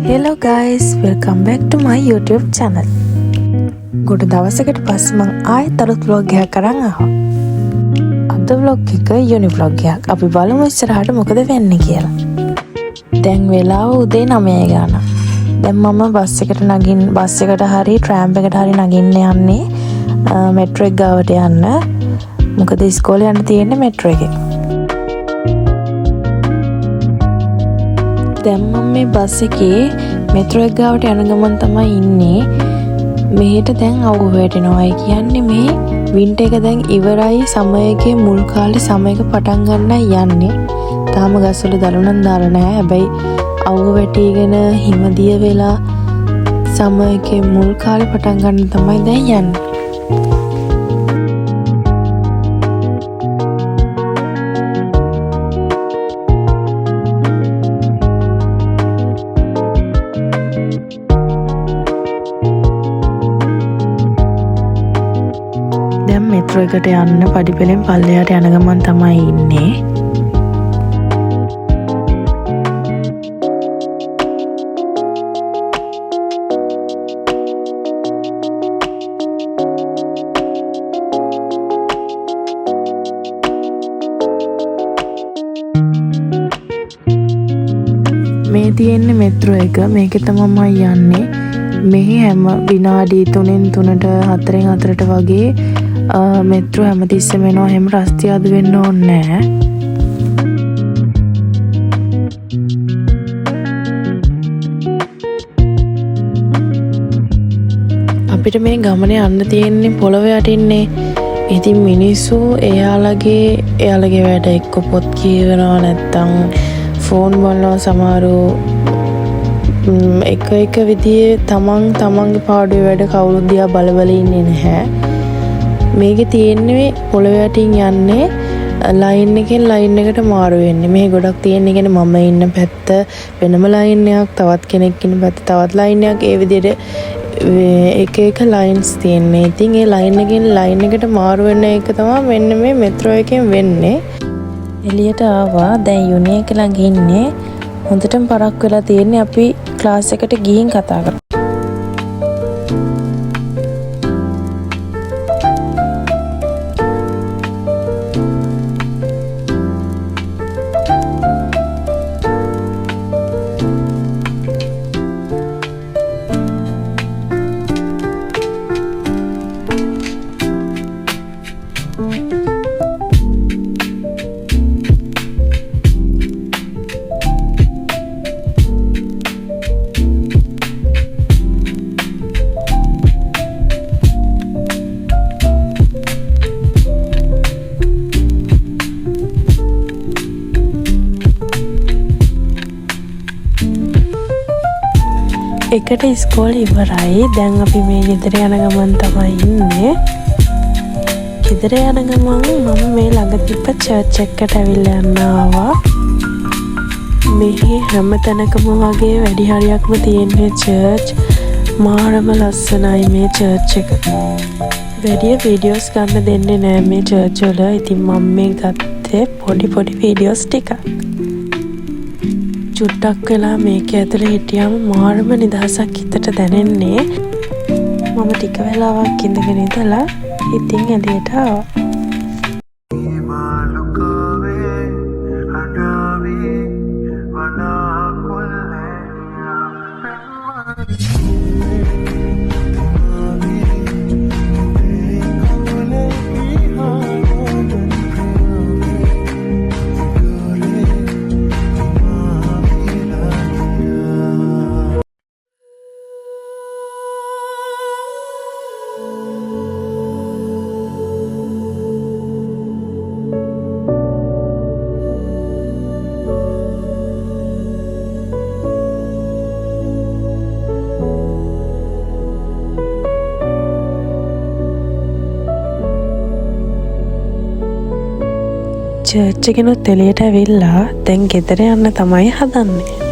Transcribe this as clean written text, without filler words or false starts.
Hello guys, welcome back to my YouTube channel. ගොඩ දවසකට පස්සේ මම ආයෙත් අලුත් vlog එකක් අරන් ආවා. අද vlog එක යුනි vlog එකක්. අපි බලමු ඉස්සරහට මොකද වෙන්නේ කියලා. දැන් වෙලාව උදේ 9 ගානක්. දැන් මම බස් එකට හරි ට්‍රෑම් එකට හරි නගින්න යන්නේ මෙට්‍රෝ එක ගාවට යන්න. මොකද ඉස්කෝලේ යන්න තියෙන්නේ මෙට්‍රෝ එකේ. දැන් මම මේ බස් එකේ මෙට්‍රෝ එක ගාවට යන ගමන් තමයි ඉන්නේ. මෙහෙට දැන් අවුව වැටෙනවා. ඒ කියන්නේ මේ වින්ටර් එක දැන් ඉවරයි. සමයකේ මුල් කාලේ සමයක පටන් ගන්නයි යන්නේ. තාම ගස්වල දරුණන් දාලා නැහැ. හැබැයි අවුව වැටිගෙන හිමදිය වෙලා සමයකේ මුල් කාලේ පටන් ගන්න තමයි දැන් යන්නේ. දැන් මෙට්‍රෝ එකට යන්න පඩිපෙළෙන් පල්ලෙහාට යන ගමන් තමයි ඉන්නේ. මේ තියෙන්නේ මෙට්‍රෝ එක. මේකේ තමයි යන්නේ. මෙහි හැම විනාඩි 3න් 3ට 4න් 4ට වගේ මෙට්‍රෝ හැමතිස්සෙම එනවා. හැම රස්තිය අද වෙන්න ඕනේ නැහැ. අපිට මේ ගමනේ යන්න තියෙන්නේ පොළොව යටින්නේ. ඉතින් මිනිස්සු එයාලගේ වැඩ එක්ක පොත් කියවනවා නැත්තම් ෆෝන් බලනවා. සමහරු එක විදිහේ තමන්ගේ පාඩුවේ වැඩ කවුරුත් දිහා බල ඉන්නේ නැහැ. මේකේ තියෙන්නේ පොළොව යටින් යන්නේ ලයින් එකෙන් ලයින් එකට මාරු වෙන්නේ. මේ ගොඩක් තියෙන කියන්නේ මම ඉන්න පැත්ත වෙනම ලයින් එකක්, තවත් කෙනෙක් ඉන්න පැත්ත තවත් ලයින් එකක්. ඒ විදිහට එක ලයින්ස් තියෙන්නේ. ඉතින් ඒ ලයින් එකෙන් ලයින් එකට මාරු වෙන එක තමයි මෙන්න මේ මෙට්‍රෝ එකෙන් වෙන්නේ. එළියට ආවා. දැන් යුනි එක ළඟ ඉන්නේ. හොඳටම පරක් වෙලා තියෙන්නේ. අපි ක්ලාස් එකට ගිහින් කතා කරමු. එකට ඉස්කෝලේ ඉවරයි. දැන් අපි මේ ගෙදර යන ගමන් තමයි ඉන්නේ. ගෙදර යන ගමන් මම මේ ළඟ තිබ්බ චර්ච් එකකට ඇවිල්ලා යන්න ආවා. මෙහි හැම තැනකම වගේ වැඩි හරියක්ම තියෙන්නේ චර්ච්. මාරම ලස්සනයි මේ චර්ච් එක. වැඩි වීඩියෝස් ගන්න දෙන්නේ නෑ මේ චර්ච් වල. ඉතින් මම මේ ගත්තේ පොඩි වීඩියෝස් ටිකක්. චුට්ටක් වෙලා මේක ඇතුලේ හිටියම මාරම නිදහසක් හිතට දැනෙන්නේ. මම ටික වෙලාවක් ඉඳගෙන ඉඳලා ඉතින් එළියට ආවා. චර්ච් එකෙනුත් එළියට ඇවිල්ලා දැන් ගෙදර යන්න තමයි හදන්නේ.